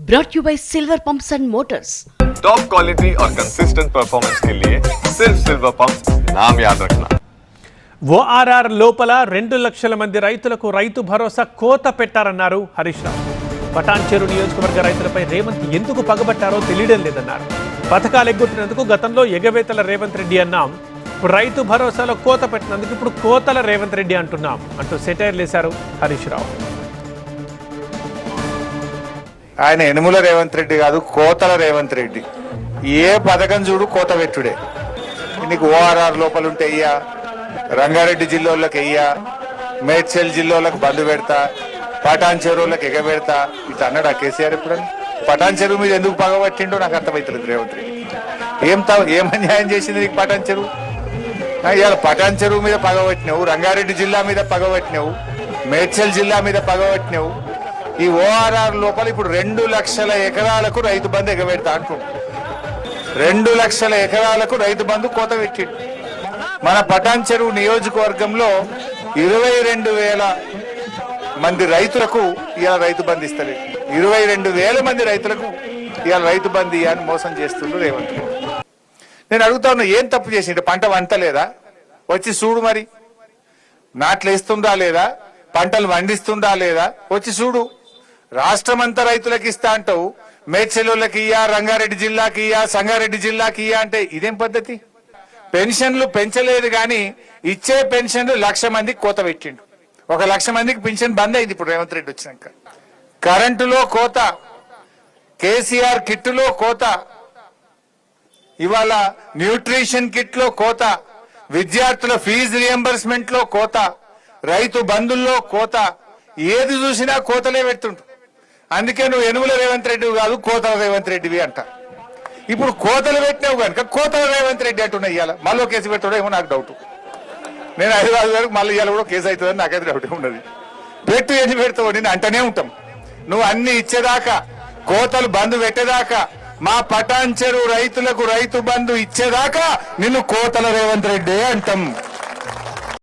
brought you by Silver Pumps and Motors. Top quality और consistent performance के लिए सिर्फ सिल्वर पंप्स नाम याद रखना। ఓఆర్ఆర్ లోపల 2 లక్షల మంది రైతులకు రైతు భరోసా కోత పెట్టారన్నారు హరీష్ రావు. పటాన్ చెరు నియోజకవర్గ రైతులపై రేవంత్ ఎందుకు పగబట్టారో తెలియడం లేదన్నారు. పథకాలు ఎగ్గొట్టినందుకు గతంలో ఎగవేతల రేవంత్ రెడ్డి అన్నాం, ఇప్పుడు రైతు భరోసాలో కోత పెట్టినందుకు ఇప్పుడు కోతల రేవంత్ రెడ్డి అంటున్నాం అంటూ సెటైర్లు వేశారు హరీష్ రావు. ఆయన యనుమల రేవంత్ రెడ్డి కాదు, కోతల రేవంత్ రెడ్డి. ఏ పథకం చూడు కోత పెట్టుడే. నీకు ఓఆర్ఆర్ లోపల ఉంటే అయ్యా, రంగారెడ్డి జిల్లాలకు అయ్యా, మేడ్చల్ జిల్లాలకు బంద్ పెడతా, పటాన్ చెరువులకు ఎగబెడతా, ఇట్లా అన్నాడు ఆ కేసీఆర్. ఇప్పుడు పటాన్ చెరువు మీద ఎందుకు పగబట్టిండో నాకు అర్థమవుతుంది రేవంత్ రెడ్డి. ఏం అన్యాయం చేసింది నీకు పటాన్ చెరువు? ఇవాళ పటాన్ చెరువు మీద పగబట్టినావు, రంగారెడ్డి జిల్లా మీద పగబట్టినావు, మేడ్చల్ జిల్లా మీద పగబట్టినావు. ఈ ఓఆర్ఆర్ లోపల ఇప్పుడు 2 లక్షల ఎకరాలకు రైతు బంధు ఎగబెడతా అంటుండు. 2 లక్షల ఎకరాలకు రైతు బంధు కోత పెట్టిండు. మన పటాన్ చెరువు నియోజకవర్గంలో 22,000 మంది రైతులకు ఇవాళ రైతు బంధు ఇస్తారు. 22,000 మంది రైతులకు ఇవాళ రైతు బంధు అని మోసం చేస్తుండ్రు రేవంత్. నేను అడుగుతా ఉన్నా, ఏం తప్పు చేసిండు? పంట వంటలేదా? వచ్చి చూడు. మరి నాట్లు వేస్తుందా లేదా? పంటలు పండిస్తుందా లేదా? వచ్చి చూడు. రాష్ట్రమంతా రైతులకు ఇస్తా అంటావు, మేడ్చల్లోకి ఇయ్యా, రంగారెడ్డి జిల్లాకి ఇయ్యా, సంగారెడ్డి జిల్లాకి ఇయ్యా అంటే ఇదేం పద్ధతి? పెన్షన్లు పెంచలేదు కానీ ఇచ్చే పెన్షన్లు 1,00,000 మందికి కోత పెట్టిండు. 1,00,000 మందికి పెన్షన్ బంద్ అయింది ఇప్పుడు రేవంత్ రెడ్డి వచ్చినాక. కరెంటులో కోత, కేసీఆర్ కిట్టులో కోత, ఇవాళ న్యూట్రిషన్ కిట్ లో కోత, విద్యార్థుల ఫీజు రియంబర్స్మెంట్ లో కోత, రైతు బంధుల్లో కోత. ఏది చూసినా కోతలే పెడుతుంటు. అందుకే నువ్వు యనుమల రేవంత్ రెడ్డి కాదు, కోతల రేవంత్ రెడ్డివి అంట. ఇప్పుడు కోతలు పెట్టినావు కనుక కోతల రేవంత్ రెడ్డి అంటున్నా. ఇవాళ మళ్ళీ కేసు పెట్టాడో ఏమో నాకు డౌట్. నేను 5 వరకు మళ్ళీ ఇవాళ కూడా కేసు అవుతుందని నాకైతే డౌట్ ఉన్నది. పెట్టు ఎన్ని పెడతావు నేను అంటనే ఉంటాం. నువ్వు అన్ని ఇచ్చేదాకా, కోతలు బంధు పెట్టేదాకా, మా పటాన్ చెరువు రైతులకు రైతు బంధు ఇచ్చేదాకా నిన్ను కోతల రేవంత్ రెడ్డి అంటాం.